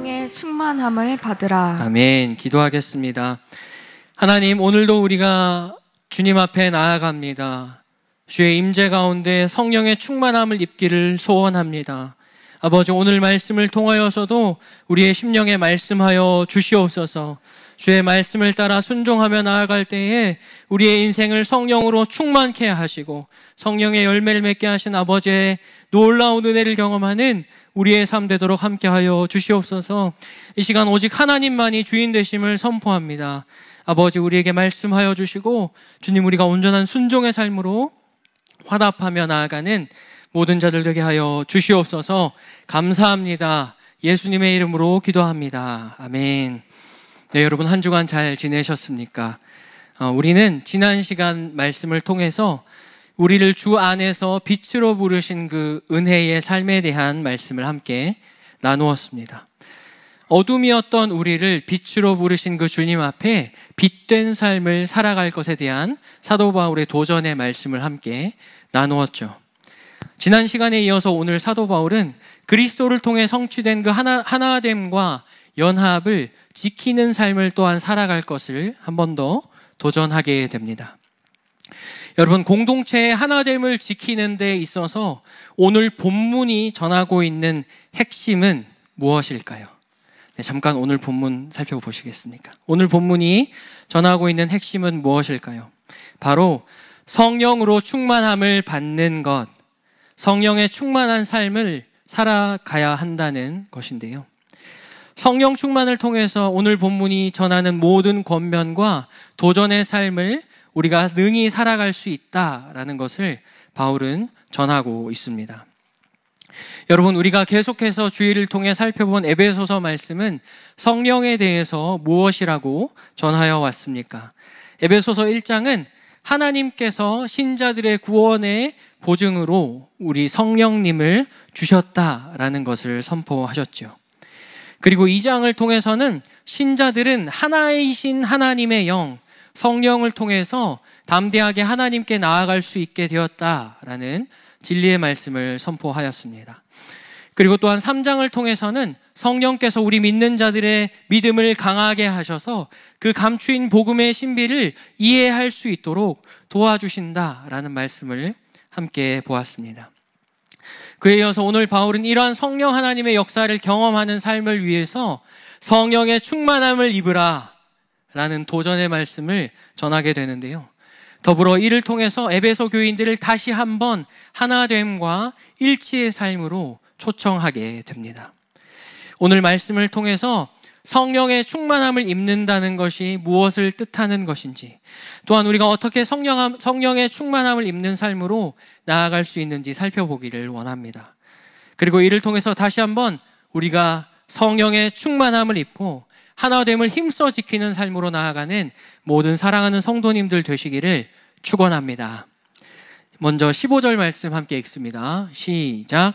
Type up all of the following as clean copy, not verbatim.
성령의 충만함을 받으라. 아멘. 기도하겠습니다. 하나님, 오늘도 우리가 주님 앞에 나아갑니다. 주의 임재 가운데 성령의 충만함을 입기를 소원합니다. 아버지, 오늘 말씀을 통하여서도 우리의 심령에 말씀하여 주시옵소서. 주의 말씀을 따라 순종하며 나아갈 때에 우리의 인생을 성령으로 충만케 하시고 성령의 열매를 맺게 하신 아버지의 놀라운 은혜를 경험하는 우리의 삶 되도록 함께하여 주시옵소서. 이 시간 오직 하나님만이 주인 되심을 선포합니다. 아버지, 우리에게 말씀하여 주시고 주님, 우리가 온전한 순종의 삶으로 화답하며 나아가는 모든 자들 되게 하여 주시옵소서. 감사합니다. 예수님의 이름으로 기도합니다. 아멘. 네, 여러분 한 주간 잘 지내셨습니까? 우리는 지난 시간 말씀을 통해서 우리를 주 안에서 빛으로 부르신 그 은혜의 삶에 대한 말씀을 함께 나누었습니다. 어둠이었던 우리를 빛으로 부르신 그 주님 앞에 빛된 삶을 살아갈 것에 대한 사도 바울의 도전의 말씀을 함께 나누었죠. 지난 시간에 이어서 오늘 사도 바울은 그리스도를 통해 성취된 그 하나됨과 연합을 지키는 삶을 또한 살아갈 것을 한 번 더 도전하게 됩니다. 여러분, 공동체의 하나됨을 지키는 데 있어서 오늘 본문이 전하고 있는 핵심은 무엇일까요? 네, 잠깐 오늘 본문 살펴보시겠습니까? 오늘 본문이 전하고 있는 핵심은 무엇일까요? 바로 성령으로 충만함을 받는 것, 성령의 충만한 삶을 살아가야 한다는 것인데요. 성령 충만을 통해서 오늘 본문이 전하는 모든 권면과 도전의 삶을 우리가 능히 살아갈 수 있다라는 것을 바울은 전하고 있습니다. 여러분, 우리가 계속해서 주일을 통해 살펴본 에베소서 말씀은 성령에 대해서 무엇이라고 전하여 왔습니까? 에베소서 1장은 하나님께서 신자들의 구원의 보증으로 우리 성령님을 주셨다라는 것을 선포하셨죠. 그리고 2장을 통해서는 신자들은 하나이신 하나님의 영, 성령을 통해서 담대하게 하나님께 나아갈 수 있게 되었다라는 진리의 말씀을 선포하였습니다. 그리고 또한 3장을 통해서는 성령께서 우리 믿는 자들의 믿음을 강하게 하셔서 그 감추인 복음의 신비를 이해할 수 있도록 도와주신다라는 말씀을 함께 보았습니다. 그에 이어서 오늘 바울은 이러한 성령 하나님의 역사를 경험하는 삶을 위해서 성령의 충만함을 입으라 라는 도전의 말씀을 전하게 되는데요. 더불어 이를 통해서 에베소 교인들을 다시 한번 하나됨과 일치의 삶으로 초청하게 됩니다. 오늘 말씀을 통해서 성령의 충만함을 입는다는 것이 무엇을 뜻하는 것인지, 또한 우리가 어떻게 성령의 충만함을 입는 삶으로 나아갈 수 있는지 살펴보기를 원합니다. 그리고 이를 통해서 다시 한번 우리가 성령의 충만함을 입고 하나됨을 힘써 지키는 삶으로 나아가는 모든 사랑하는 성도님들 되시기를 축원합니다. 먼저 15절 말씀 함께 읽습니다. 시작.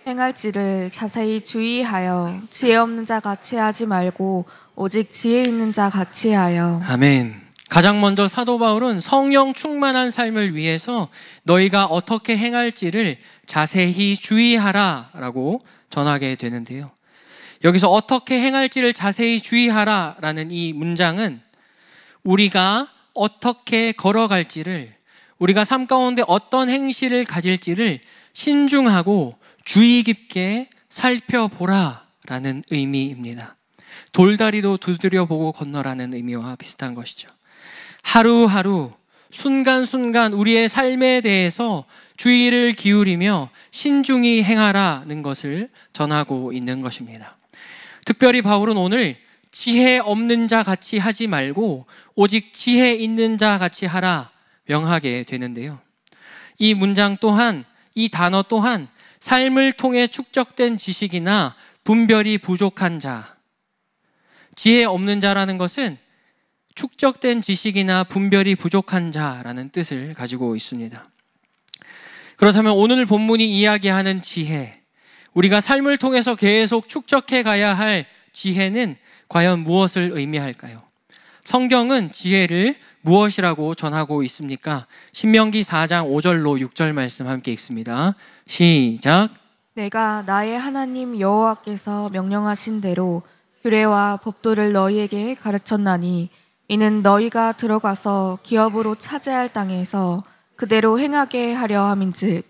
행할지를 자세히 주의하여 지혜 없는 자 같이 하지 말고 오직 지혜 있는 자 같이 하여. 아멘. 가장 먼저 사도 바울은 성령 충만한 삶을 위해서 너희가 어떻게 행할지를 자세히 주의하라 라고 전하게 되는데요. 여기서 어떻게 행할지를 자세히 주의하라 라는 이 문장은 우리가 어떻게 걸어갈지를, 우리가 삶 가운데 어떤 행실을 가질지를 신중하고 주의 깊게 살펴보라 라는 의미입니다. 돌다리도 두드려보고 건너라는 의미와 비슷한 것이죠. 하루하루 순간순간 우리의 삶에 대해서 주의를 기울이며 신중히 행하라는 것을 전하고 있는 것입니다. 특별히 바울은 오늘 지혜 없는 자 같이 하지 말고 오직 지혜 있는 자 같이 하라 명하게 되는데요. 이 문장 또한, 이 단어 또한 삶을 통해 축적된 지식이나 분별이 부족한 자, 지혜 없는 자라는 것은 축적된 지식이나 분별이 부족한 자라는 뜻을 가지고 있습니다. 그렇다면 오늘 본문이 이야기하는 지혜, 우리가 삶을 통해서 계속 축적해 가야 할 지혜는 과연 무엇을 의미할까요? 성경은 지혜를 무엇이라고 전하고 있습니까? 신명기 4장 5절로 6절 말씀 함께 읽습니다. 시작. 내가 나의 하나님 여호와께서 명령하신 대로 규례와 법도를 너희에게 가르쳤나니 이는 너희가 들어가서 기업으로 차지할 땅에서 그대로 행하게 하려 함인즉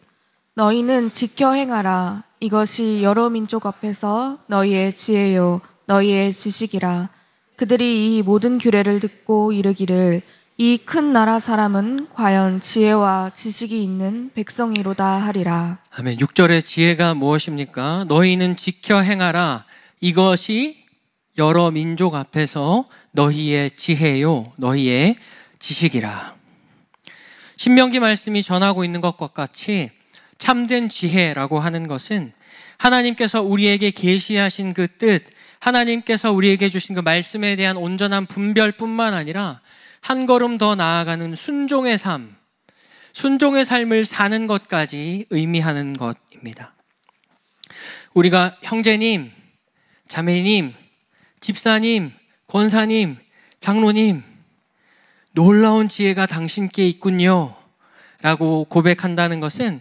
너희는 지켜 행하라. 이것이 여러 민족 앞에서 너희의 지혜요 너희의 지식이라. 그들이 이 모든 규례를 듣고 이르기를 이 큰 나라 사람은 과연 지혜와 지식이 있는 백성이로다 하리라. 아멘. 6절의 지혜가 무엇입니까? 너희는 지켜 행하라. 이것이 여러 민족 앞에서 너희의 지혜요 너희의 지식이라. 신명기 말씀이 전하고 있는 것과 같이 참된 지혜라고 하는 것은 하나님께서 우리에게 계시하신 그 뜻, 하나님께서 우리에게 주신 그 말씀에 대한 온전한 분별뿐만 아니라 한 걸음 더 나아가는 순종의 삶, 순종의 삶을 사는 것까지 의미하는 것입니다. 우리가 형제님, 자매님, 집사님, 권사님, 장로님, 놀라운 지혜가 당신께 있군요 라고 고백한다는 것은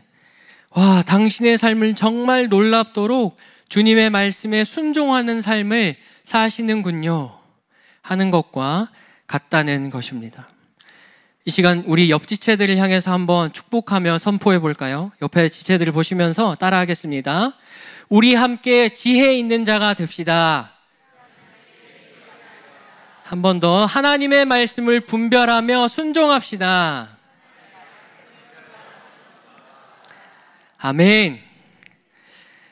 와, 당신의 삶을 정말 놀랍도록 주님의 말씀에 순종하는 삶을 사시는군요 하는 것과 같다는 것입니다. 이 시간 우리 옆 지체들을 향해서 한번 축복하며 선포해 볼까요? 옆에 지체들을 보시면서 따라하겠습니다. 우리 함께 지혜 있는 자가 됩시다. 한 번 더 하나님의 말씀을 분별하며 순종합시다. 아멘.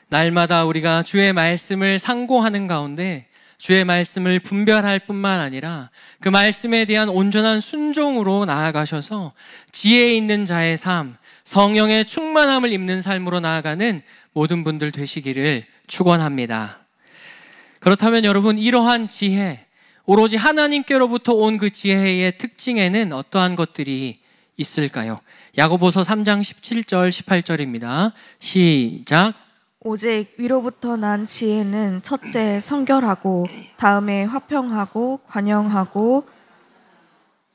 날마다 우리가 주의 말씀을 상고하는 가운데 주의 말씀을 분별할 뿐만 아니라 그 말씀에 대한 온전한 순종으로 나아가셔서 지혜 있는 자의 삶, 성령의 충만함을 입는 삶으로 나아가는 모든 분들 되시기를 축원합니다. 그렇다면 여러분, 이러한 지혜, 오로지 하나님께로부터 온 그 지혜의 특징에는 어떠한 것들이 있을까요? 야고보서 3장 17절 18절입니다. 시작. 오직 위로부터 난 지혜는 첫째 성결하고 다음에 화평하고 관용하고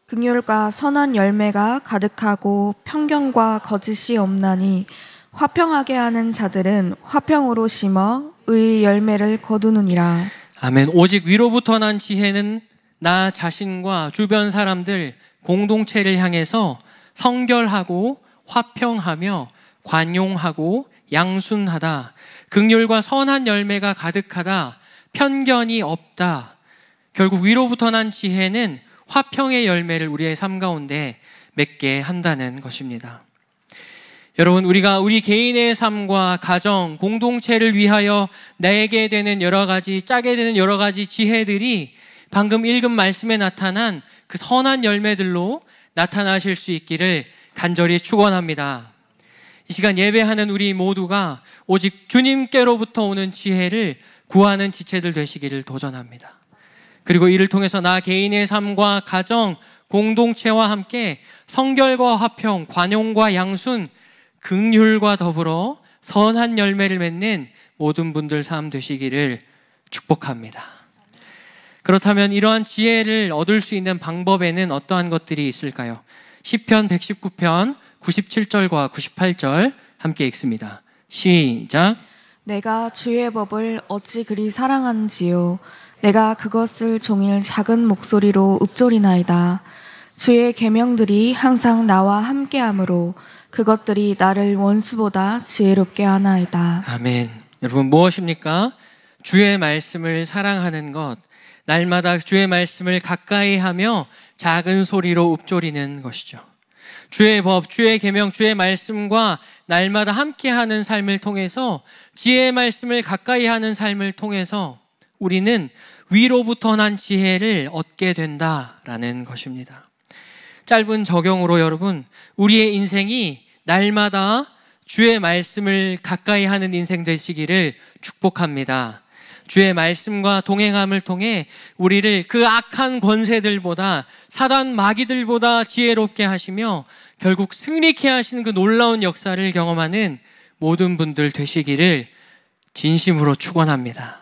긍휼과 선한 열매가 가득하고 편견과 거짓이 없나니 화평하게 하는 자들은 화평으로 심어 의의 열매를 거두느니라. 아멘. 오직 위로부터 난 지혜는 나 자신과 주변 사람들 공동체를 향해서 성결하고 화평하며 관용하고 양순하다, 긍휼과 선한 열매가 가득하다, 편견이 없다. 결국 위로부터 난 지혜는 화평의 열매를 우리의 삶 가운데 맺게 한다는 것입니다. 여러분, 우리가 우리 개인의 삶과 가정, 공동체를 위하여 내게 되는 여러 가지, 짜게 되는 여러 가지 지혜들이 방금 읽은 말씀에 나타난 그 선한 열매들로 나타나실 수 있기를 간절히 축원합니다. 이 시간 예배하는 우리 모두가 오직 주님께로부터 오는 지혜를 구하는 지체들 되시기를 도전합니다. 그리고 이를 통해서 나 개인의 삶과 가정, 공동체와 함께 성결과 화평, 관용과 양순, 긍휼과 더불어 선한 열매를 맺는 모든 분들 삶 되시기를 축복합니다. 그렇다면 이러한 지혜를 얻을 수 있는 방법에는 어떠한 것들이 있을까요? 시편 119편 97절과 98절 함께 읽습니다. 시작. 내가 주의 법을 어찌 그리 사랑하는지요. 내가 그것을 종일 작은 목소리로 읊조리나이다. 주의 계명들이 항상 나와 함께하므로 그것들이 나를 원수보다 지혜롭게 하나이다. 아멘. 여러분, 무엇입니까? 주의 말씀을 사랑하는 것, 날마다 주의 말씀을 가까이 하며 작은 소리로 읊조리는 것이죠. 주의 법, 주의 계명, 주의 말씀과 날마다 함께하는 삶을 통해서, 지혜의 말씀을 가까이 하는 삶을 통해서 우리는 위로부터 난 지혜를 얻게 된다라는 것입니다. 짧은 적용으로 여러분, 우리의 인생이 날마다 주의 말씀을 가까이 하는 인생 되시기를 축복합니다. 주의 말씀과 동행함을 통해 우리를 그 악한 권세들보다, 사단 마귀들보다 지혜롭게 하시며 결국 승리케 하시는 그 놀라운 역사를 경험하는 모든 분들 되시기를 진심으로 축원합니다.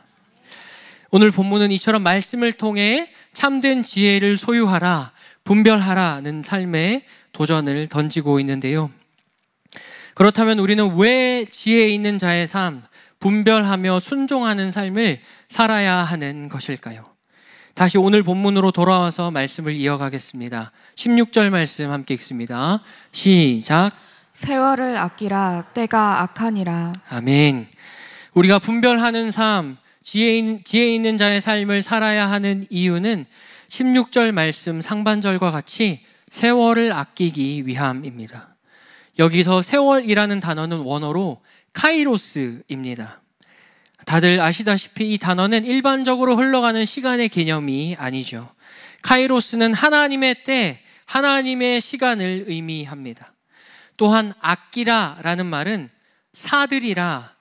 오늘 본문은 이처럼 말씀을 통해 참된 지혜를 소유하라, 분별하라는 삶의 도전을 던지고 있는데요. 그렇다면 우리는 왜 지혜 있는 자의 삶, 분별하며 순종하는 삶을 살아야 하는 것일까요? 다시 오늘 본문으로 돌아와서 말씀을 이어가겠습니다. 16절 말씀 함께 읽습니다. 시작. 세월을 아끼라 때가 악하니라. 아멘. 우리가 분별하는 삶, 지혜 있는 자의 삶을 살아야 하는 이유는 16절 말씀 상반절과 같이 세월을 아끼기 위함입니다. 여기서 세월이라는 단어는 원어로 카이로스입니다. 다들 아시다시피 이 단어는 일반적으로 흘러가는 시간의 개념이 아니죠. 카이로스는 하나님의 때, 하나님의 시간을 의미합니다. 또한 아끼라 라는 말은 사들이라,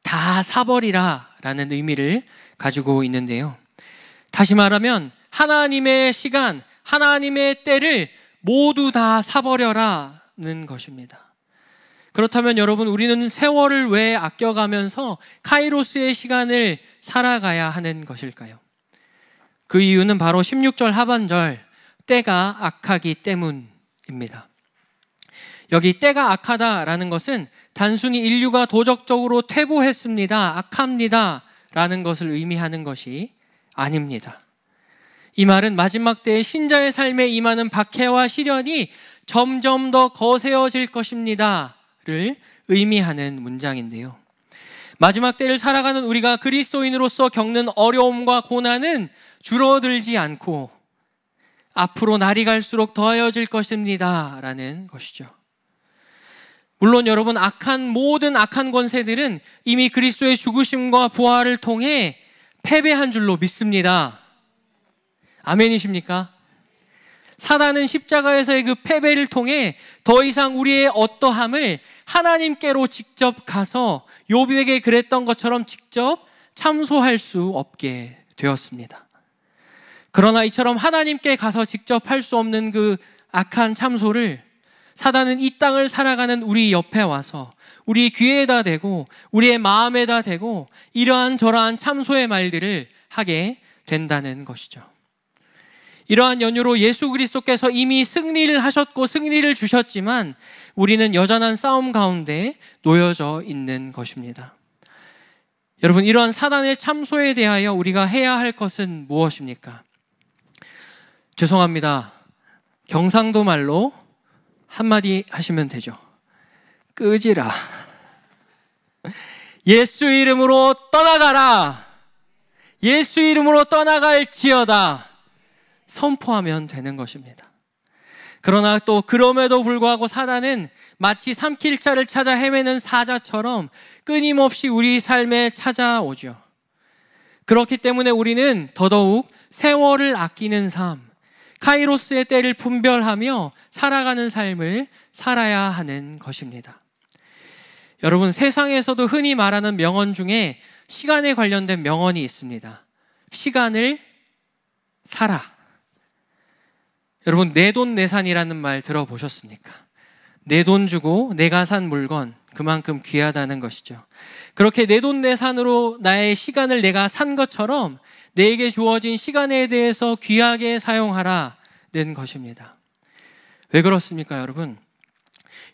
다 사버리라 라는 의미를 가지고 있는데요. 다시 말하면 하나님의 시간, 하나님의 때를 모두 다 사버려라는 것입니다. 그렇다면 여러분, 우리는 세월을 왜 아껴가면서 카이로스의 시간을 살아가야 하는 것일까요? 그 이유는 바로 16절 하반절 때가 악하기 때문입니다. 여기 때가 악하다라는 것은 단순히 인류가 도덕적으로 퇴보했습니다, 악합니다 라는 것을 의미하는 것이 아닙니다. 이 말은 마지막 때의 신자의 삶에 임하는 박해와 시련이 점점 더 거세어질 것입니다 를 의미하는 문장인데요. 마지막 때를 살아가는 우리가 그리스도인으로서 겪는 어려움과 고난은 줄어들지 않고 앞으로 날이 갈수록 더해질 것입니다 라는 것이죠. 물론 여러분, 모든 악한 권세들은 이미 그리스도의 죽으심과 부활을 통해 패배한 줄로 믿습니다. 아멘이십니까? 사단은 십자가에서의 그 패배를 통해 더 이상 우리의 어떠함을 하나님께로 직접 가서 욥에게 그랬던 것처럼 직접 참소할 수 없게 되었습니다. 그러나 이처럼 하나님께 가서 직접 할 수 없는 그 악한 참소를 사단은 이 땅을 살아가는 우리 옆에 와서 우리 귀에다 대고 우리의 마음에다 대고 이러한 저러한 참소의 말들을 하게 된다는 것이죠. 이러한 연유로 예수 그리스도께서 이미 승리를 하셨고 승리를 주셨지만 우리는 여전한 싸움 가운데 놓여져 있는 것입니다. 여러분, 이러한 사단의 참소에 대하여 우리가 해야 할 것은 무엇입니까? 죄송합니다. 경상도 말로 한마디 하시면 되죠. 끄지라. 예수 이름으로 떠나가라. 예수 이름으로 떠나갈지어다. 선포하면 되는 것입니다. 그러나 또 그럼에도 불구하고 사단은 마치 삼킬 자를 찾아 헤매는 사자처럼 끊임없이 우리 삶에 찾아오죠. 그렇기 때문에 우리는 더더욱 세월을 아끼는 삶, 카이로스의 때를 분별하며 살아가는 삶을 살아야 하는 것입니다. 여러분, 세상에서도 흔히 말하는 명언 중에 시간에 관련된 명언이 있습니다. 시간을 사라. 여러분, 내돈내산이라는 말 들어보셨습니까? 내 돈 주고 내가 산 물건, 그만큼 귀하다는 것이죠. 그렇게 내돈내산으로 나의 시간을 내가 산 것처럼 내게 주어진 시간에 대해서 귀하게 사용하라는 것입니다. 왜 그렇습니까, 여러분?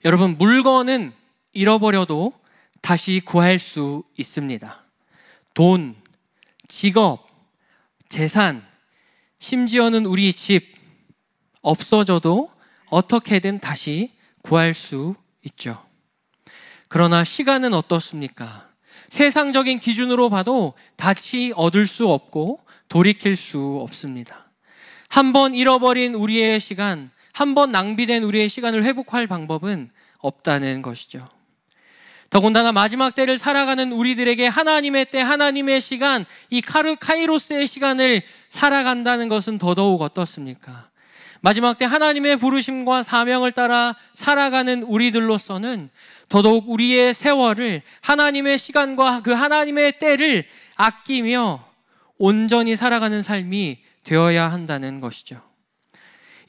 여러분, 물건은 잃어버려도 다시 구할 수 있습니다. 돈, 직업, 재산, 심지어는 우리 집 없어져도 어떻게든 다시 구할 수 있죠. 그러나 시간은 어떻습니까? 세상적인 기준으로 봐도 다시 얻을 수 없고 돌이킬 수 없습니다. 한번 잃어버린 우리의 시간, 한번 낭비된 우리의 시간을 회복할 방법은 없다는 것이죠. 더군다나 마지막 때를 살아가는 우리들에게 하나님의 때, 하나님의 시간, 이 카이로스의 시간을 살아간다는 것은 더더욱 어떻습니까? 마지막 때 하나님의 부르심과 사명을 따라 살아가는 우리들로서는 더더욱 우리의 세월을 하나님의 시간과 그 하나님의 때를 아끼며 온전히 살아가는 삶이 되어야 한다는 것이죠.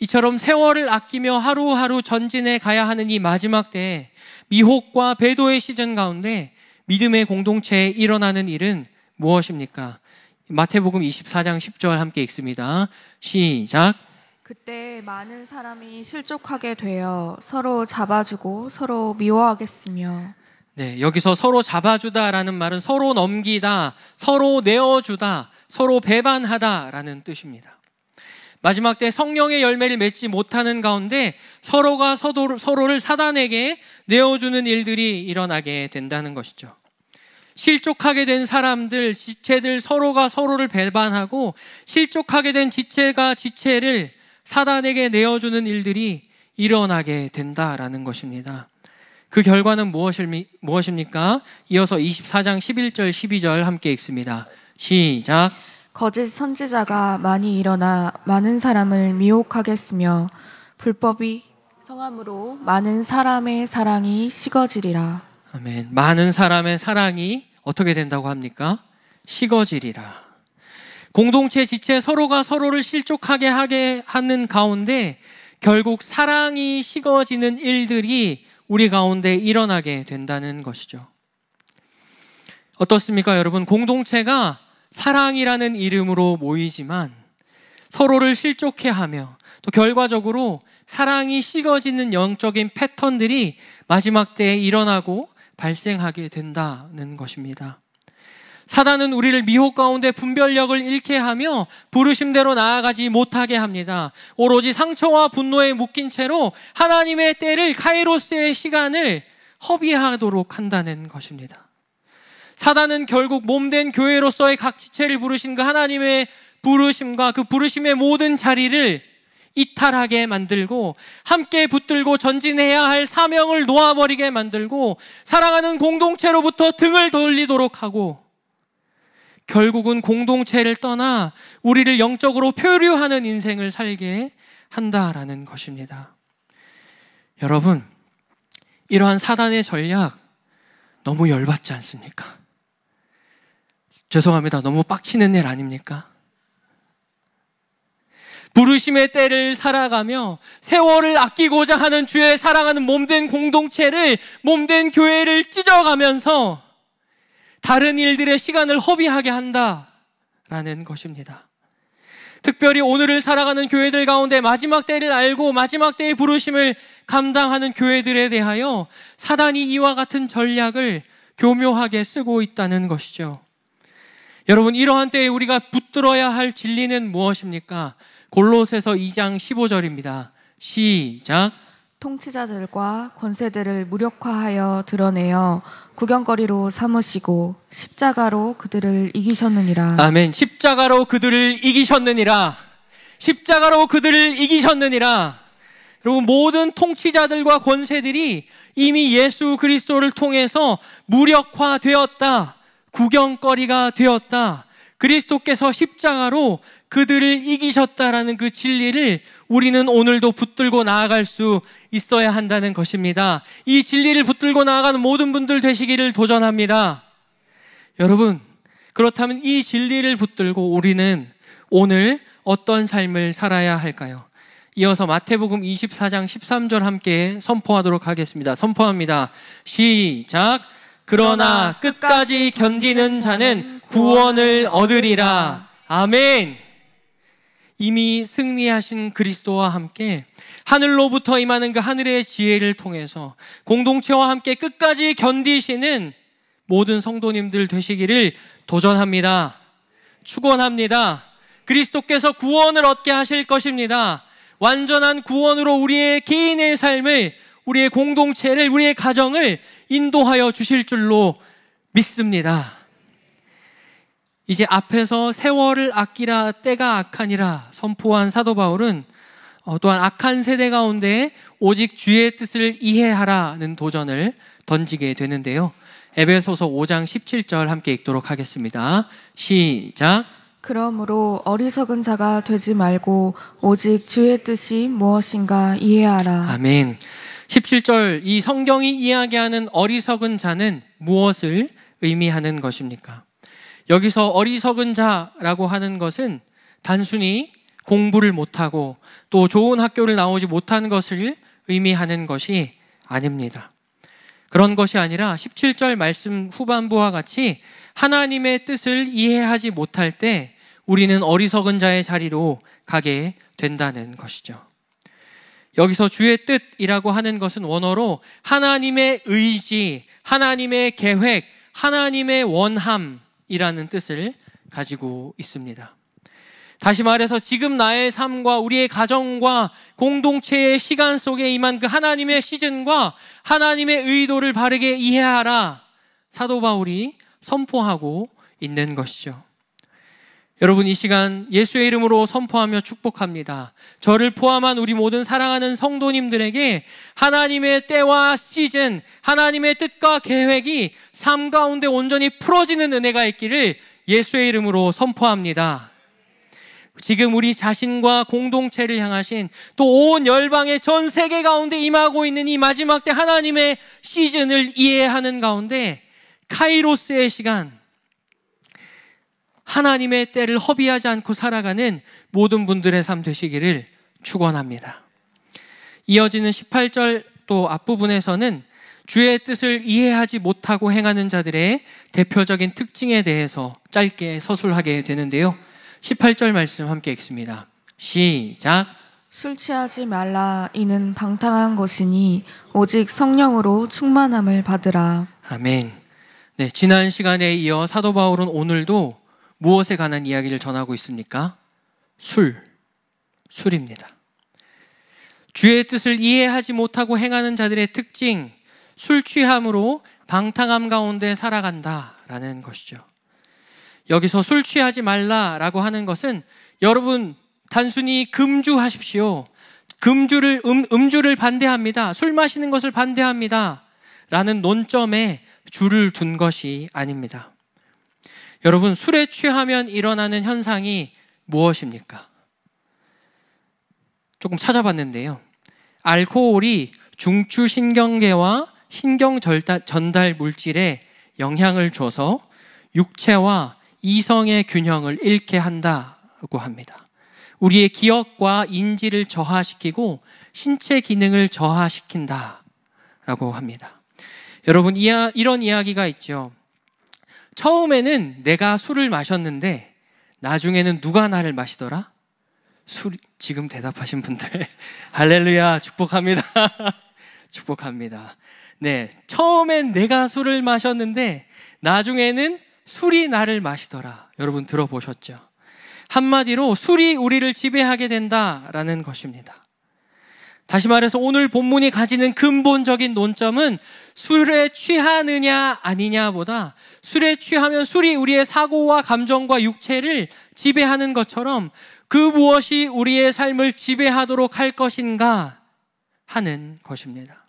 이처럼 세월을 아끼며 하루하루 전진해 가야 하는 이 마지막 때에 미혹과 배도의 시즌 가운데 믿음의 공동체에 일어나는 일은 무엇입니까? 마태복음 24장 10절 함께 읽습니다. 시작. 그때 많은 사람이 실족하게 되어 서로 잡아주고 서로 미워하겠으며. 네, 여기서 서로 잡아주다라는 말은 서로 넘기다, 서로 내어주다, 서로 배반하다라는 뜻입니다. 마지막 때 성령의 열매를 맺지 못하는 가운데 서로가 서로를 사단에게 내어주는 일들이 일어나게 된다는 것이죠. 실족하게 된 사람들, 지체들 서로가 서로를 배반하고 실족하게 된 지체가 지체를 사단에게 내어주는 일들이 일어나게 된다라는 것입니다. 그 결과는 무엇입니까? 이어서 24장 11절 12절 함께 읽습니다. 시작. 거짓 선지자가 많이 일어나 많은 사람을 미혹하겠으며 불법이 성함으로 많은 사람의 사랑이 식어지리라. 아멘. 많은 사람의 사랑이 어떻게 된다고 합니까? 식어지리라. 공동체 지체 서로가 서로를 실족하게 하게 하는 가운데 결국 사랑이 식어지는 일들이 우리 가운데 일어나게 된다는 것이죠. 어떻습니까, 여러분? 공동체가 사랑이라는 이름으로 모이지만 서로를 실족해 하며 또 결과적으로 사랑이 식어지는 영적인 패턴들이 마지막 때에 일어나고 발생하게 된다는 것입니다. 사단은 우리를 미혹 가운데 분별력을 잃게 하며 부르심대로 나아가지 못하게 합니다. 오로지 상처와 분노에 묶인 채로 하나님의 때를, 카이로스의 시간을 허비하도록 한다는 것입니다. 사단은 결국 몸된 교회로서의 각 지체를 부르신 그 하나님의 부르심과 그 부르심의 모든 자리를 이탈하게 만들고 함께 붙들고 전진해야 할 사명을 놓아버리게 만들고 사랑하는 공동체로부터 등을 돌리도록 하고 결국은 공동체를 떠나 우리를 영적으로 표류하는 인생을 살게 한다라는 것입니다. 여러분, 이러한 사단의 전략 너무 열받지 않습니까? 죄송합니다. 너무 빡치는 일 아닙니까? 부르심의 때를 살아가며 세월을 아끼고자 하는 주의 사랑하는 몸된 공동체를, 몸된 교회를 찢어가면서 다른 일들의 시간을 허비하게 한다라는 것입니다. 특별히 오늘을 살아가는 교회들 가운데 마지막 때를 알고 마지막 때의 부르심을 감당하는 교회들에 대하여 사단이 이와 같은 전략을 교묘하게 쓰고 있다는 것이죠. 여러분, 이러한 때에 우리가 붙들어야 할 진리는 무엇입니까? 골로새서 2장 15절입니다. 시작. 통치자들과 권세들을 무력화하여 드러내어 구경거리로 삼으시고 십자가로 그들을 이기셨느니라. 아멘. 십자가로 그들을 이기셨느니라. 십자가로 그들을 이기셨느니라. 여러분, 모든 통치자들과 권세들이 이미 예수 그리스도를 통해서 무력화되었다. 구경거리가 되었다. 그리스도께서 십자가로 그들을 이기셨다라는 그 진리를 우리는 오늘도 붙들고 나아갈 수 있어야 한다는 것입니다. 이 진리를 붙들고 나아가는 모든 분들 되시기를 도전합니다. 여러분, 그렇다면 이 진리를 붙들고 우리는 오늘 어떤 삶을 살아야 할까요? 이어서 마태복음 24장 13절 함께 선포하도록 하겠습니다. 선포합니다. 시작. 그러나 끝까지 견디는 자는 구원을 얻으리라. 아멘. 이미 승리하신 그리스도와 함께 하늘로부터 임하는 그 하늘의 지혜를 통해서 공동체와 함께 끝까지 견디시는 모든 성도님들 되시기를 도전합니다. 축원합니다. 그리스도께서 구원을 얻게 하실 것입니다. 완전한 구원으로 우리의 개인의 삶을, 우리의 공동체를, 우리의 가정을 인도하여 주실 줄로 믿습니다. 이제 앞에서 세월을 아끼라 때가 악하니라 선포한 사도 바울은 또한 악한 세대 가운데 오직 주의 뜻을 이해하라는 도전을 던지게 되는데요. 에베소서 5장 17절 함께 읽도록 하겠습니다. 시작. 그러므로 어리석은 자가 되지 말고 오직 주의 뜻이 무엇인가 이해하라. 아멘. 17절, 이 성경이 이야기하는 어리석은 자는 무엇을 의미하는 것입니까? 여기서 어리석은 자라고 하는 것은 단순히 공부를 못하고 또 좋은 학교를 나오지 못한 것을 의미하는 것이 아닙니다. 그런 것이 아니라 17절 말씀 후반부와 같이 하나님의 뜻을 이해하지 못할 때 우리는 어리석은 자의 자리로 가게 된다는 것이죠. 여기서 주의 뜻이라고 하는 것은 원어로 하나님의 의지, 하나님의 계획, 하나님의 원함이라는 뜻을 가지고 있습니다. 다시 말해서 지금 나의 삶과 우리의 가정과 공동체의 시간 속에 임한 그 하나님의 시즌과 하나님의 의도를 바르게 이해하라, 사도 바울이 선포하고 있는 것이죠. 여러분, 이 시간 예수의 이름으로 선포하며 축복합니다. 저를 포함한 우리 모든 사랑하는 성도님들에게 하나님의 때와 시즌, 하나님의 뜻과 계획이 삶 가운데 온전히 풀어지는 은혜가 있기를 예수의 이름으로 선포합니다. 지금 우리 자신과 공동체를 향하신 또 온 열방의 전 세계 가운데 임하고 있는 이 마지막 때 하나님의 시즌을 이해하는 가운데 카이로스의 시간, 하나님의 때를 허비하지 않고 살아가는 모든 분들의 삶 되시기를 축원합니다. 이어지는 18절 또 앞부분에서는 주의 뜻을 이해하지 못하고 행하는 자들의 대표적인 특징에 대해서 짧게 서술하게 되는데요. 18절 말씀 함께 읽습니다. 시작. 술 취하지 말라. 이는 방탕한 것이니 오직 성령으로 충만함을 받으라. 아멘. 네, 지난 시간에 이어 사도 바울은 오늘도 무엇에 관한 이야기를 전하고 있습니까? 술입니다. 주의 뜻을 이해하지 못하고 행하는 자들의 특징, 술 취함으로 방탕함 가운데 살아간다라는 것이죠. 여기서 술 취하지 말라라고 하는 것은 여러분 단순히 금주하십시오, 음주를 반대합니다, 술 마시는 것을 반대합니다 라는 논점에 줄을 둔 것이 아닙니다. 여러분, 술에 취하면 일어나는 현상이 무엇입니까? 조금 찾아봤는데요. 알코올이 중추신경계와 신경 전달 물질에 영향을 줘서 육체와 이성의 균형을 잃게 한다고 합니다. 우리의 기억과 인지를 저하시키고 신체 기능을 저하시킨다라고 합니다. 여러분, 이런 이야기가 있죠. 처음에는 내가 술을 마셨는데 나중에는 누가 나를 마시더라? 지금 대답하신 분들 할렐루야, 축복합니다. 축복합니다. 네, 처음엔 내가 술을 마셨는데 나중에는 술이 나를 마시더라. 여러분 들어보셨죠? 한마디로 술이 우리를 지배하게 된다라는 것입니다. 다시 말해서 오늘 본문이 가지는 근본적인 논점은 술에 취하느냐 아니냐보다 술에 취하면 술이 우리의 사고와 감정과 육체를 지배하는 것처럼 그 무엇이 우리의 삶을 지배하도록 할 것인가 하는 것입니다.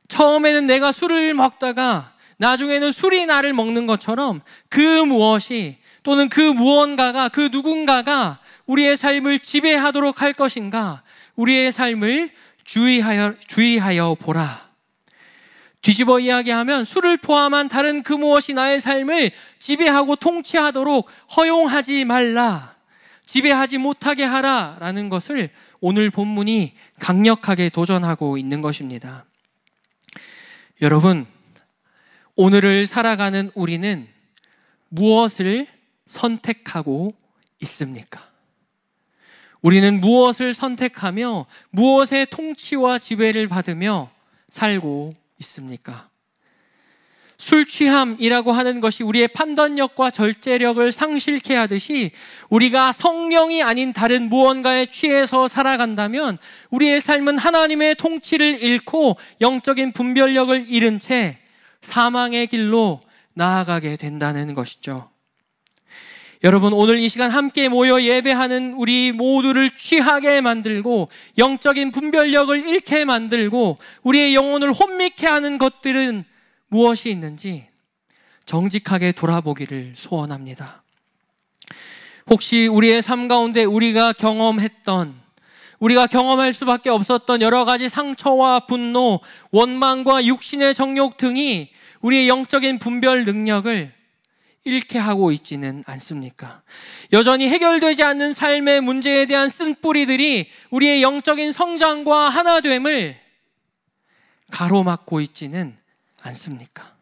처음에는 내가 술을 먹다가 나중에는 술이 나를 먹는 것처럼 그 무엇이 또는 그 무언가가, 그 누군가가 우리의 삶을 지배하도록 할 것인가, 우리의 삶을 주의하여 보라. 뒤집어 이야기하면 술을 포함한 다른 그 무엇이 나의 삶을 지배하고 통치하도록 허용하지 말라, 지배하지 못하게 하라 라는 것을 오늘 본문이 강력하게 도전하고 있는 것입니다. 여러분, 오늘을 살아가는 우리는 무엇을 선택하고 있습니까? 우리는 무엇을 선택하며 무엇의 통치와 지배를 받으며 살고 있습니까? 술 취함이라고 하는 것이 우리의 판단력과 절제력을 상실케 하듯이 우리가 성령이 아닌 다른 무언가에 취해서 살아간다면 우리의 삶은 하나님의 통치를 잃고 영적인 분별력을 잃은 채 사망의 길로 나아가게 된다는 것이죠. 여러분, 오늘 이 시간 함께 모여 예배하는 우리 모두를 취하게 만들고 영적인 분별력을 잃게 만들고 우리의 영혼을 혼미케 하는 것들은 무엇이 있는지 정직하게 돌아보기를 소원합니다. 혹시 우리의 삶 가운데 우리가 경험할 수밖에 없었던 여러 가지 상처와 분노, 원망과 육신의 정욕 등이 우리의 영적인 분별 능력을 잃게 하고 있지는 않습니까? 여전히 해결되지 않는 삶의 문제에 대한 쓴뿌리들이 우리의 영적인 성장과 하나됨을 가로막고 있지는 않습니까?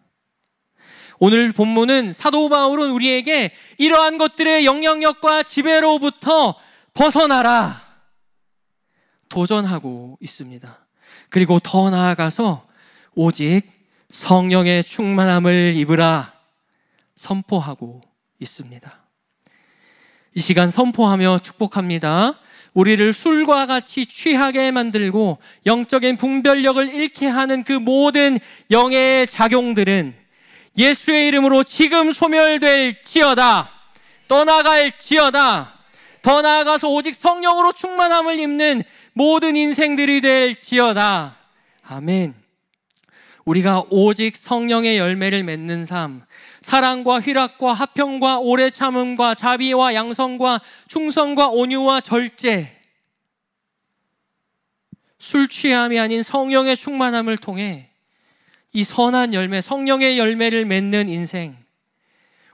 오늘 본문은 사도 바울은 우리에게 이러한 것들의 영향력과 지배로부터 벗어나라 도전하고 있습니다. 그리고 더 나아가서 오직 성령의 충만함을 입으라 선포하고 있습니다. 이 시간 선포하며 축복합니다. 우리를 술과 같이 취하게 만들고 영적인 분별력을 잃게 하는 그 모든 영의 작용들은 예수의 이름으로 지금 소멸될지어다, 떠나갈지어다. 더 나아가서 오직 성령으로 충만함을 입는 모든 인생들이 될지어다. 아멘. 우리가 오직 성령의 열매를 맺는 삶, 사랑과 희락과 화평과 오래 참음과 자비와 양성과 충성과 온유와 절제, 술 취함이 아닌 성령의 충만함을 통해 이 선한 열매, 성령의 열매를 맺는 인생,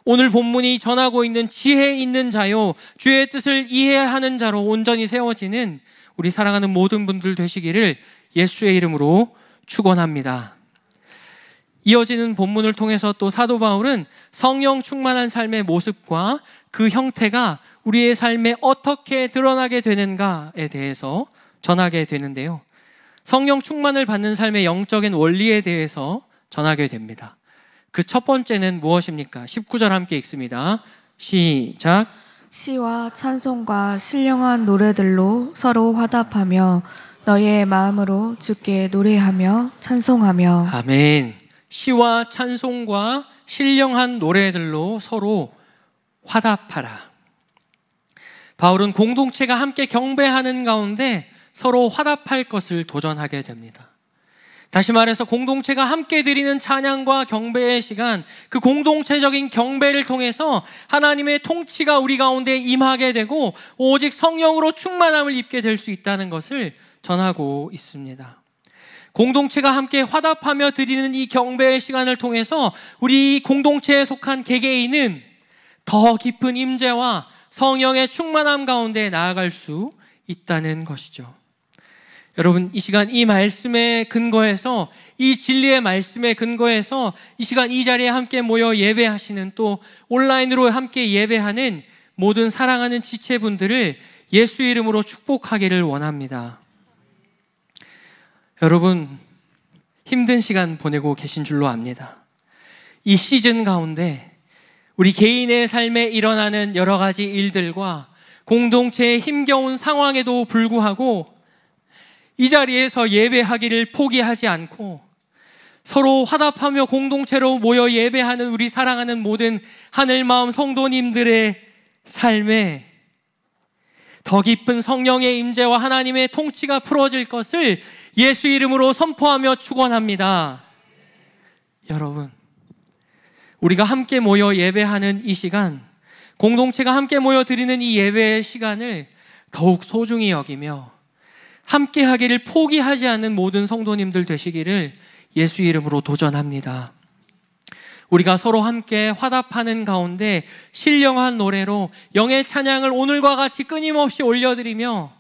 오늘 본문이 전하고 있는 지혜 있는 자요 주의 뜻을 이해하는 자로 온전히 세워지는 우리 사랑하는 모든 분들 되시기를 예수의 이름으로 축원합니다. 이어지는 본문을 통해서 또 사도 바울은 성령 충만한 삶의 모습과 그 형태가 우리의 삶에 어떻게 드러나게 되는가에 대해서 전하게 되는데요. 성령 충만을 받는 삶의 영적인 원리에 대해서 전하게 됩니다. 그 첫 번째는 무엇입니까? 19절 함께 읽습니다. 시작. 시와 찬송과 신령한 노래들로 서로 화답하며 너의 마음으로 주께 노래하며 찬송하며. 아멘. 시와 찬송과 신령한 노래들로 서로 화답하라. 바울은 공동체가 함께 경배하는 가운데 서로 화답할 것을 도전하게 됩니다. 다시 말해서 공동체가 함께 드리는 찬양과 경배의 시간, 그 공동체적인 경배를 통해서 하나님의 통치가 우리 가운데 임하게 되고 오직 성령으로 충만함을 입게 될 수 있다는 것을 전하고 있습니다. 공동체가 함께 화답하며 드리는 이 경배의 시간을 통해서 우리 공동체에 속한 개개인은 더 깊은 임재와 성령의 충만함 가운데 나아갈 수 있다는 것이죠. 여러분, 이 시간 이 말씀에 근거해서, 이 진리의 말씀에 근거해서 이 시간 이 자리에 함께 모여 예배하시는, 또 온라인으로 함께 예배하는 모든 사랑하는 지체분들을 예수 이름으로 축복하기를 원합니다. 여러분, 힘든 시간 보내고 계신 줄로 압니다. 이 시즌 가운데 우리 개인의 삶에 일어나는 여러 가지 일들과 공동체의 힘겨운 상황에도 불구하고 이 자리에서 예배하기를 포기하지 않고 서로 화답하며 공동체로 모여 예배하는 우리 사랑하는 모든 하늘마음 성도님들의 삶에 더 깊은 성령의 임재와 하나님의 통치가 풀어질 것을 예수 이름으로 선포하며 축원합니다. 여러분, 우리가 함께 모여 예배하는 이 시간, 공동체가 함께 모여 드리는 이 예배의 시간을 더욱 소중히 여기며 함께 하기를 포기하지 않는 모든 성도님들 되시기를 예수 이름으로 도전합니다. 우리가 서로 함께 화답하는 가운데 신령한 노래로 영의 찬양을 오늘과 같이 끊임없이 올려드리며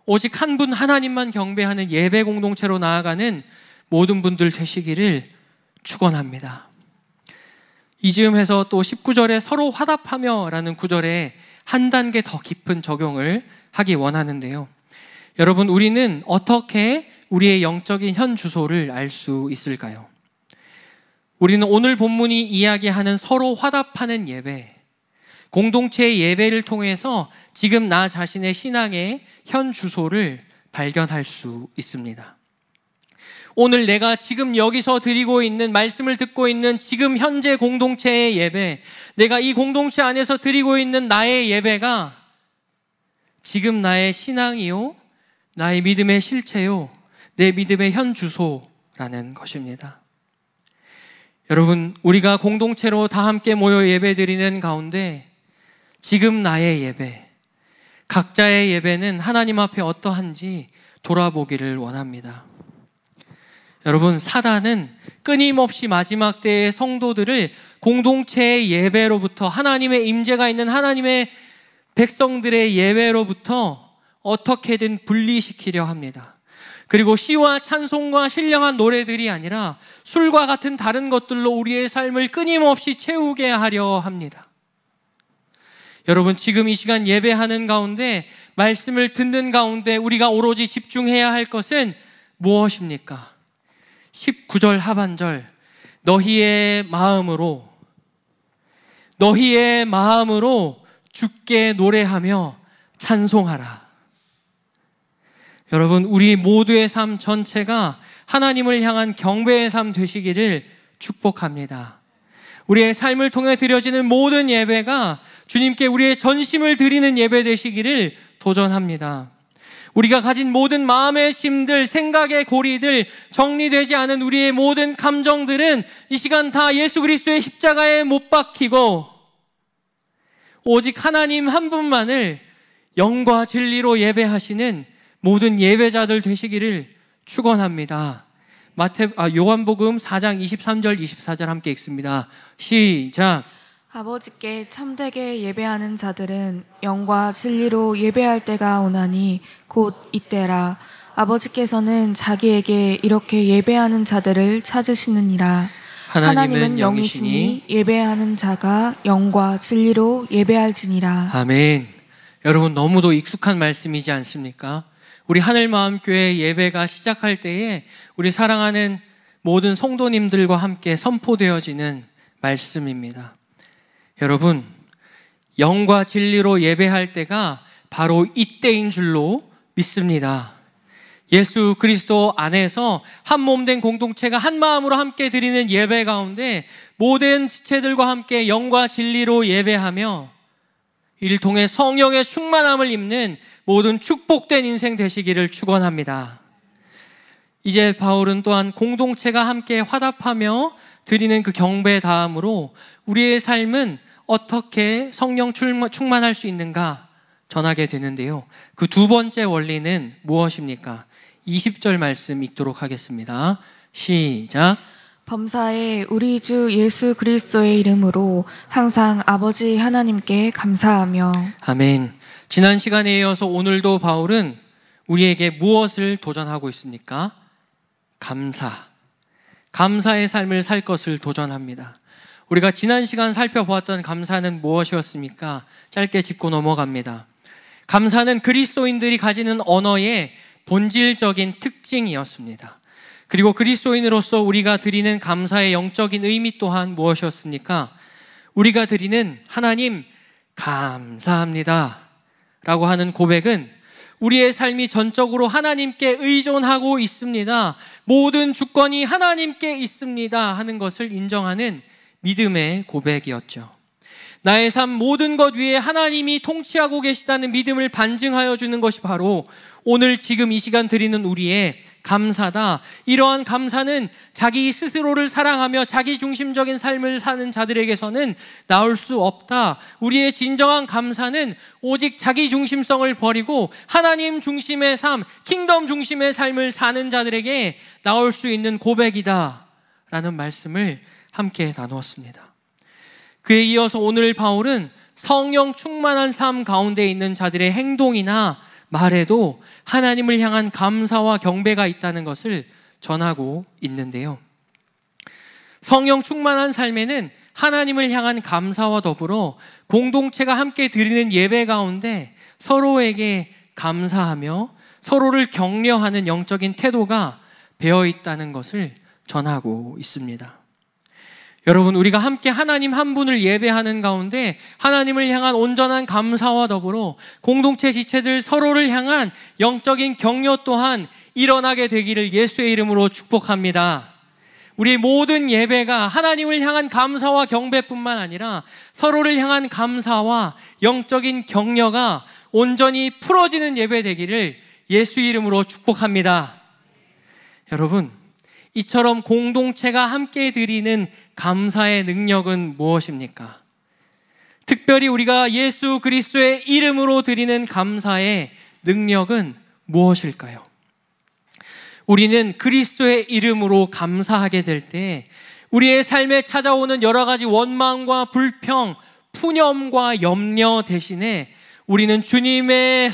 오직 한 분 하나님만 경배하는 예배 공동체로 나아가는 모든 분들 되시기를 축원합니다. 이 즈음에서 또 19절에 서로 화답하며 라는 구절에 한 단계 더 깊은 적용을 하기 원하는데요. 여러분, 우리는 어떻게 우리의 영적인 현 주소를 알 수 있을까요? 우리는 오늘 본문이 이야기하는 서로 화답하는 예배, 공동체의 예배를 통해서 지금 나 자신의 신앙의 현 주소를 발견할 수 있습니다. 오늘 내가 지금 여기서 드리고 있는, 말씀을 듣고 있는 지금 현재 공동체의 예배, 내가 이 공동체 안에서 드리고 있는 나의 예배가 지금 나의 신앙이요, 나의 믿음의 실체요, 내 믿음의 현 주소라는 것입니다. 여러분, 우리가 공동체로 다 함께 모여 예배드리는 가운데 지금 나의 예배, 각자의 예배는 하나님 앞에 어떠한지 돌아보기를 원합니다. 여러분, 사단은 끊임없이 마지막 때의 성도들을 공동체의 예배로부터, 하나님의 임재가 있는 하나님의 백성들의 예배로부터 어떻게든 분리시키려 합니다. 그리고 시와 찬송과 신령한 노래들이 아니라 술과 같은 다른 것들로 우리의 삶을 끊임없이 채우게 하려 합니다. 여러분, 지금 이 시간 예배하는 가운데, 말씀을 듣는 가운데 우리가 오로지 집중해야 할 것은 무엇입니까? 19절 하반절, 너희의 마음으로 주께 노래하며 찬송하라. 여러분, 우리 모두의 삶 전체가 하나님을 향한 경배의 삶 되시기를 축복합니다. 우리의 삶을 통해 드려지는 모든 예배가 주님께 우리의 전심을 드리는 예배 되시기를 도전합니다. 우리가 가진 모든 마음의 심들, 생각의 고리들, 정리되지 않은 우리의 모든 감정들은 이 시간 다 예수 그리스도의 십자가에 못 박히고 오직 하나님 한 분만을 영과 진리로 예배하시는 모든 예배자들 되시기를 축원합니다. 요한복음 4장 23절 24절 함께 읽습니다. 시작. 아버지께 참되게 예배하는 자들은 영과 진리로 예배할 때가 오나니 곧 이때라. 아버지께서는 자기에게 이렇게 예배하는 자들을 찾으시느니라. 하나님은 영이시니 예배하는 자가 영과 진리로 예배할지니라. 아멘. 여러분, 너무도 익숙한 말씀이지 않습니까? 우리 하늘마음교회 예배가 시작할 때에 우리 사랑하는 모든 성도님들과 함께 선포되어지는 말씀입니다. 여러분, 영과 진리로 예배할 때가 바로 이때인 줄로 믿습니다. 예수 그리스도 안에서 한 몸 된 공동체가 한 마음으로 함께 드리는 예배 가운데 모든 지체들과 함께 영과 진리로 예배하며 이를 통해 성령의 충만함을 입는 모든 축복된 인생 되시기를 축원합니다. 이제 바울은 또한 공동체가 함께 화답하며 드리는 그 경배 다음으로 우리의 삶은 어떻게 성령 충만할 수 있는가 전하게 되는데요. 그 두 번째 원리는 무엇입니까? 20절 말씀 읽도록 하겠습니다. 시작. 범사에 우리 주 예수 그리스도의 이름으로 항상 아버지 하나님께 감사하며. 아멘. 지난 시간에 이어서 오늘도 바울은 우리에게 무엇을 도전하고 있습니까? 감사의 삶을 살 것을 도전합니다. 우리가 지난 시간 살펴보았던 감사는 무엇이었습니까? 짧게 짚고 넘어갑니다. 감사는 그리스도인들이 가지는 언어의 본질적인 특징이었습니다. 그리고 그리스도인으로서 우리가 드리는 감사의 영적인 의미 또한 무엇이었습니까? 우리가 드리는 하나님 감사합니다 라고 하는 고백은 우리의 삶이 전적으로 하나님께 의존하고 있습니다, 모든 주권이 하나님께 있습니다 하는 것을 인정하는 믿음의 고백이었죠. 나의 삶 모든 것 위에 하나님이 통치하고 계시다는 믿음을 반증하여 주는 것이 바로 오늘 지금 이 시간 드리는 우리의 감사다. 이러한 감사는 자기 스스로를 사랑하며 자기 중심적인 삶을 사는 자들에게서는 나올 수 없다. 우리의 진정한 감사는 오직 자기 중심성을 버리고 하나님 중심의 삶, 킹덤 중심의 삶을 사는 자들에게 나올 수 있는 고백이다 라는 말씀을 함께 나누었습니다. 그에 이어서 오늘 바울은 성령 충만한 삶 가운데 있는 자들의 행동이나 말에도 하나님을 향한 감사와 경배가 있다는 것을 전하고 있는데요. 성령 충만한 삶에는 하나님을 향한 감사와 더불어 공동체가 함께 드리는 예배 가운데 서로에게 감사하며 서로를 격려하는 영적인 태도가 배어 있다는 것을 전하고 있습니다. 여러분, 우리가 함께 하나님 한 분을 예배하는 가운데 하나님을 향한 온전한 감사와 더불어 공동체 지체들 서로를 향한 영적인 격려 또한 일어나게 되기를 예수의 이름으로 축복합니다. 우리의 모든 예배가 하나님을 향한 감사와 경배뿐만 아니라 서로를 향한 감사와 영적인 격려가 온전히 풀어지는 예배 되기를 예수 이름으로 축복합니다. 여러분, 이처럼 공동체가 함께 드리는 감사의 능력은 무엇입니까? 특별히 우리가 예수 그리스도의 이름으로 드리는 감사의 능력은 무엇일까요? 우리는 그리스도의 이름으로 감사하게 될 때 우리의 삶에 찾아오는 여러 가지 원망과 불평, 푸념과 염려 대신에 우리는 주님의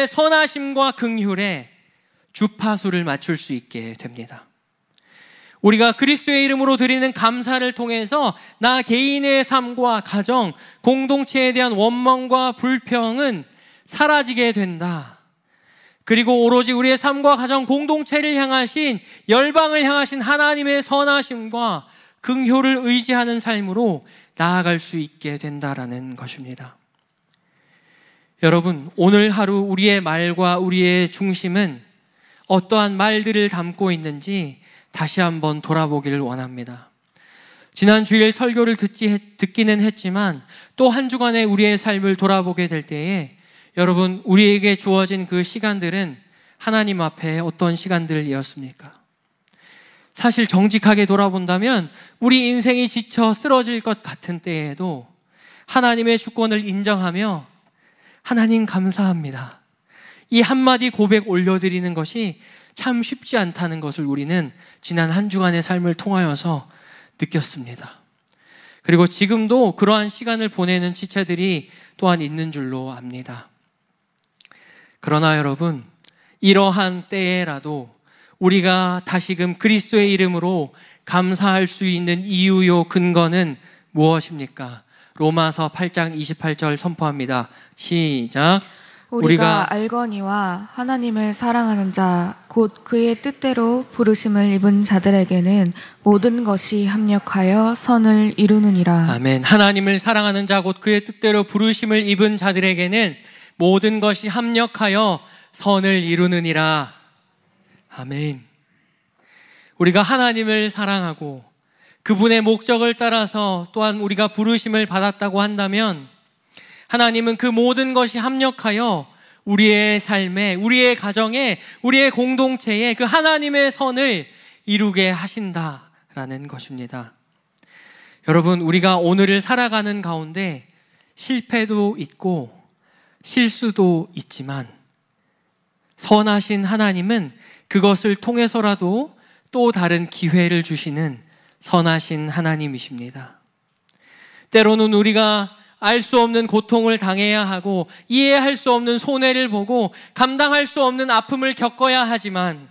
선하심과 긍휼에 주파수를 맞출 수 있게 됩니다. 우리가 그리스도의 이름으로 드리는 감사를 통해서 나 개인의 삶과 가정, 공동체에 대한 원망과 불평은 사라지게 된다. 그리고 오로지 우리의 삶과 가정, 공동체를 향하신, 열방을 향하신 하나님의 선하심과 긍휼을 의지하는 삶으로 나아갈 수 있게 된다라는 것입니다. 여러분, 오늘 하루 우리의 말과 우리의 중심은 어떠한 말들을 담고 있는지 다시 한번 돌아보기를 원합니다. 지난 주일 설교를 듣기는 했지만 또 한 주간의 우리의 삶을 돌아보게 될 때에 여러분, 우리에게 주어진 그 시간들은 하나님 앞에 어떤 시간들이었습니까? 사실 정직하게 돌아본다면 우리 인생이 지쳐 쓰러질 것 같은 때에도 하나님의 주권을 인정하며 하나님 감사합니다, 이 한마디 고백 올려드리는 것이 참 쉽지 않다는 것을 우리는 지난 한 주간의 삶을 통하여서 느꼈습니다. 그리고 지금도 그러한 시간을 보내는 지체들이 또한 있는 줄로 압니다. 그러나 여러분, 이러한 때에라도 우리가 다시금 그리스도의 이름으로 감사할 수 있는 이유요 근거는 무엇입니까? 로마서 8장 28절 선포합니다. 시작. 우리가 알거니와 하나님을 사랑하는 자, 곧 그의 뜻대로 부르심을 입은 자들에게는 모든 것이 합력하여 선을 이루느니라. 아멘. 하나님을 사랑하는 자, 곧 그의 뜻대로 부르심을 입은 자들에게는 모든 것이 합력하여 선을 이루느니라. 아멘. 우리가 하나님을 사랑하고 그분의 목적을 따라서 또한 우리가 부르심을 받았다고 한다면 하나님은 그 모든 것이 합력하여 우리의 삶에, 우리의 가정에, 우리의 공동체에 그 하나님의 선을 이루게 하신다라는 것입니다. 여러분, 우리가 오늘을 살아가는 가운데 실패도 있고 실수도 있지만 선하신 하나님은 그것을 통해서라도 또 다른 기회를 주시는 선하신 하나님이십니다. 때로는 우리가 알 수 없는 고통을 당해야 하고 이해할 수 없는 손해를 보고 감당할 수 없는 아픔을 겪어야 하지만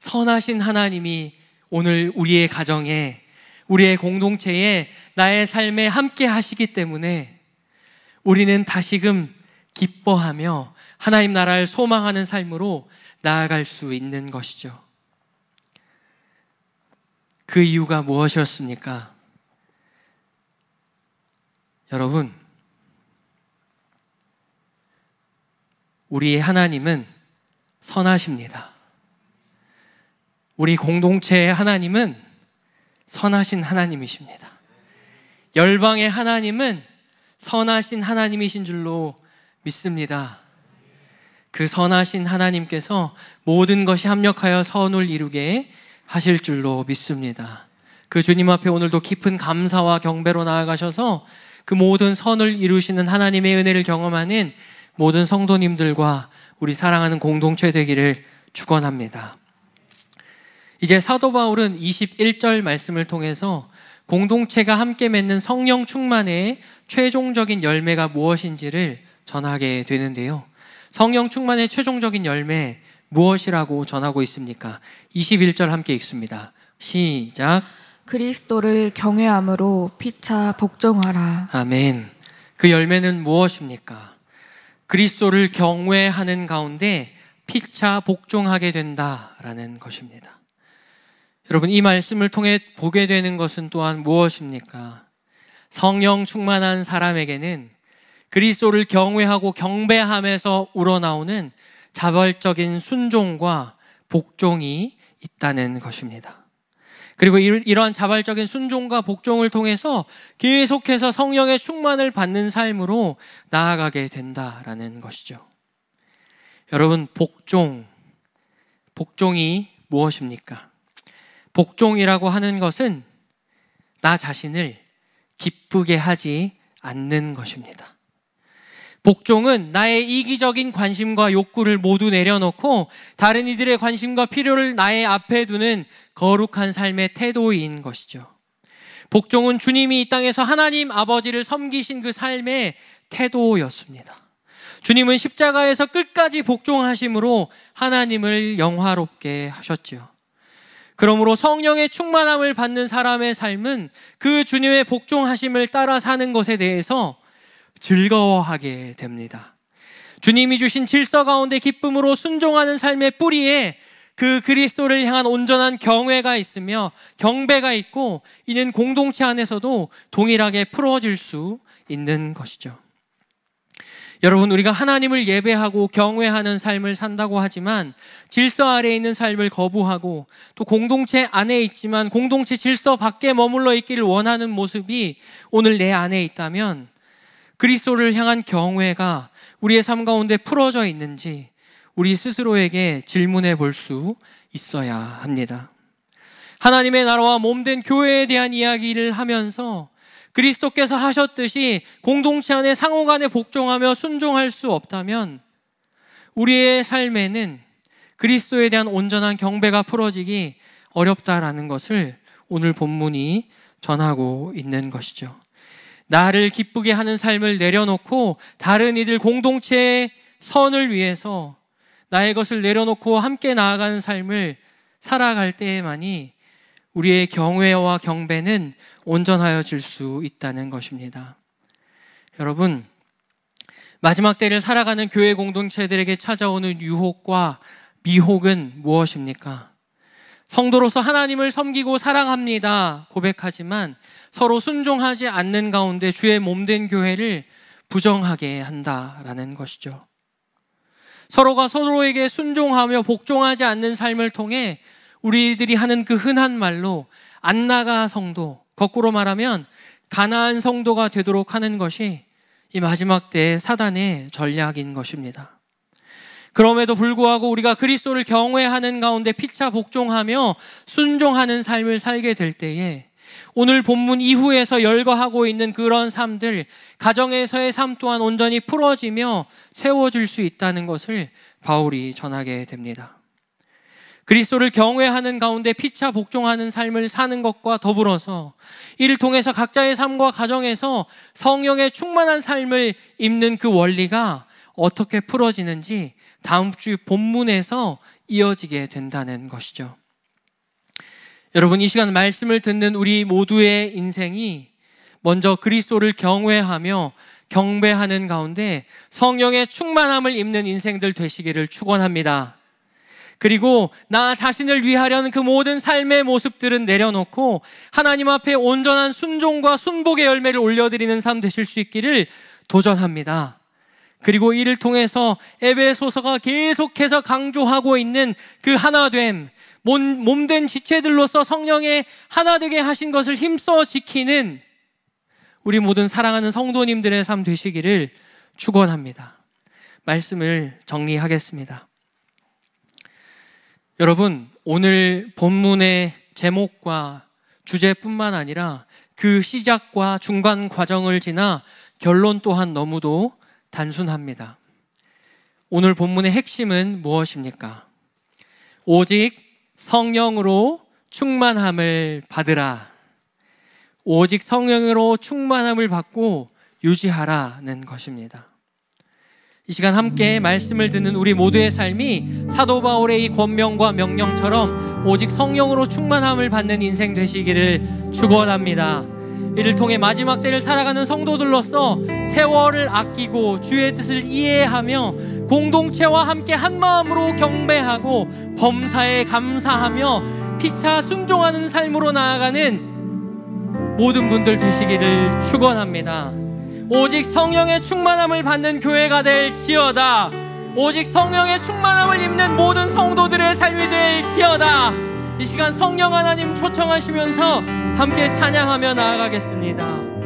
선하신 하나님이 오늘 우리의 가정에, 우리의 공동체에, 나의 삶에 함께 하시기 때문에 우리는 다시금 기뻐하며 하나님 나라를 소망하는 삶으로 나아갈 수 있는 것이죠. 그 이유가 무엇이었습니까? 여러분, 우리의 하나님은 선하십니다. 우리 공동체의 하나님은 선하신 하나님이십니다. 열방의 하나님은 선하신 하나님이신 줄로 믿습니다. 그 선하신 하나님께서 모든 것이 합력하여 선을 이루게 하실 줄로 믿습니다. 그 주님 앞에 오늘도 깊은 감사와 경배로 나아가셔서 그 모든 선을 이루시는 하나님의 은혜를 경험하는 모든 성도님들과 우리 사랑하는 공동체 되기를 축원합니다. 이제 사도 바울은 21절 말씀을 통해서 공동체가 함께 맺는 성령 충만의 최종적인 열매가 무엇인지를 전하게 되는데요. 성령 충만의 최종적인 열매 무엇이라고 전하고 있습니까? 21절 함께 읽습니다. 시작. 그리스도를 경외함으로 피차 복종하라. 아멘. 그 열매는 무엇입니까? 그리스도를 경외하는 가운데 피차 복종하게 된다라는 것입니다. 여러분, 이 말씀을 통해 보게 되는 것은 또한 무엇입니까? 성령 충만한 사람에게는 그리스도를 경외하고 경배함에서 우러나오는 자발적인 순종과 복종이 있다는 것입니다. 그리고 이러한 자발적인 순종과 복종을 통해서 계속해서 성령의 충만을 받는 삶으로 나아가게 된다라는 것이죠. 여러분, 복종이 무엇입니까? 복종이라고 하는 것은 나 자신을 기쁘게 하지 않는 것입니다. 복종은 나의 이기적인 관심과 욕구를 모두 내려놓고 다른 이들의 관심과 필요를 나의 앞에 두는 거룩한 삶의 태도인 것이죠. 복종은 주님이 이 땅에서 하나님 아버지를 섬기신 그 삶의 태도였습니다. 주님은 십자가에서 끝까지 복종하심으로 하나님을 영화롭게 하셨지요. 그러므로 성령의 충만함을 받는 사람의 삶은 그 주님의 복종하심을 따라 사는 것에 대해서 즐거워하게 됩니다. 주님이 주신 질서 가운데 기쁨으로 순종하는 삶의 뿌리에 그 그리스도를 향한 온전한 경외가 있으며 경배가 있고, 이는 공동체 안에서도 동일하게 풀어질 수 있는 것이죠. 여러분, 우리가 하나님을 예배하고 경외하는 삶을 산다고 하지만 질서 아래에 있는 삶을 거부하고 또 공동체 안에 있지만 공동체 질서 밖에 머물러 있기를 원하는 모습이 오늘 내 안에 있다면 그리스도를 향한 경외가 우리의 삶 가운데 풀어져 있는지 우리 스스로에게 질문해 볼 수 있어야 합니다. 하나님의 나라와 몸된 교회에 대한 이야기를 하면서 그리스도께서 하셨듯이 공동체 안에 상호간에 복종하며 순종할 수 없다면 우리의 삶에는 그리스도에 대한 온전한 경배가 풀어지기 어렵다라는 것을 오늘 본문이 전하고 있는 것이죠. 나를 기쁘게 하는 삶을 내려놓고 다른 이들 공동체의 선을 위해서 나의 것을 내려놓고 함께 나아가는 삶을 살아갈 때에만이 우리의 경외와 경배는 온전하여질 수 있다는 것입니다. 여러분, 마지막 때를 살아가는 교회 공동체들에게 찾아오는 유혹과 미혹은 무엇입니까? 성도로서 하나님을 섬기고 사랑합니다 고백하지만 서로 순종하지 않는 가운데 주의 몸된 교회를 부정하게 한다라는 것이죠. 서로가 서로에게 순종하며 복종하지 않는 삶을 통해 우리들이 하는 그 흔한 말로 안 나가 성도, 거꾸로 말하면 가나안 성도가 되도록 하는 것이 이 마지막 때의 사단의 전략인 것입니다. 그럼에도 불구하고 우리가 그리스도를 경외하는 가운데 피차 복종하며 순종하는 삶을 살게 될 때에 오늘 본문 이후에서 열거하고 있는 그런 삶들, 가정에서의 삶 또한 온전히 풀어지며 세워질 수 있다는 것을 바울이 전하게 됩니다. 그리스도를 경외하는 가운데 피차 복종하는 삶을 사는 것과 더불어서 이를 통해서 각자의 삶과 가정에서 성령의 충만한 삶을 입는 그 원리가 어떻게 풀어지는지 다음 주 본문에서 이어지게 된다는 것이죠. 여러분, 이 시간 말씀을 듣는 우리 모두의 인생이 먼저 그리스도를 경외하며 경배하는 가운데 성령의 충만함을 입는 인생들 되시기를 축원합니다. 그리고 나 자신을 위하려는 그 모든 삶의 모습들은 내려놓고 하나님 앞에 온전한 순종과 순복의 열매를 올려드리는 삶 되실 수 있기를 도전합니다. 그리고 이를 통해서 에베소서가 계속해서 강조하고 있는 그 하나됨, 몸된 지체들로서 성령의 하나되게 하신 것을 힘써 지키는 우리 모든 사랑하는 성도님들의 삶 되시기를 축원합니다. 말씀을 정리하겠습니다. 여러분, 오늘 본문의 제목과 주제뿐만 아니라 그 시작과 중간 과정을 지나 결론 또한 너무도 단순합니다. 오늘 본문의 핵심은 무엇입니까? 오직 성령으로 충만함을 받으라. 오직 성령으로 충만함을 받고 유지하라는 것입니다. 이 시간 함께 말씀을 듣는 우리 모두의 삶이 사도 바울의 이 권명과 명령처럼 오직 성령으로 충만함을 받는 인생 되시기를 축원합니다. 이를 통해 마지막 때를 살아가는 성도들로서 세월을 아끼고 주의 뜻을 이해하며 공동체와 함께 한마음으로 경배하고 범사에 감사하며 피차 순종하는 삶으로 나아가는 모든 분들 되시기를 축원합니다. 오직 성령의 충만함을 받는 교회가 될지어다. 오직 성령의 충만함을 입는 모든 성도들의 삶이 될지어다. 이 시간 성령 하나님 초청하시면서 함께 찬양하며 나아가겠습니다.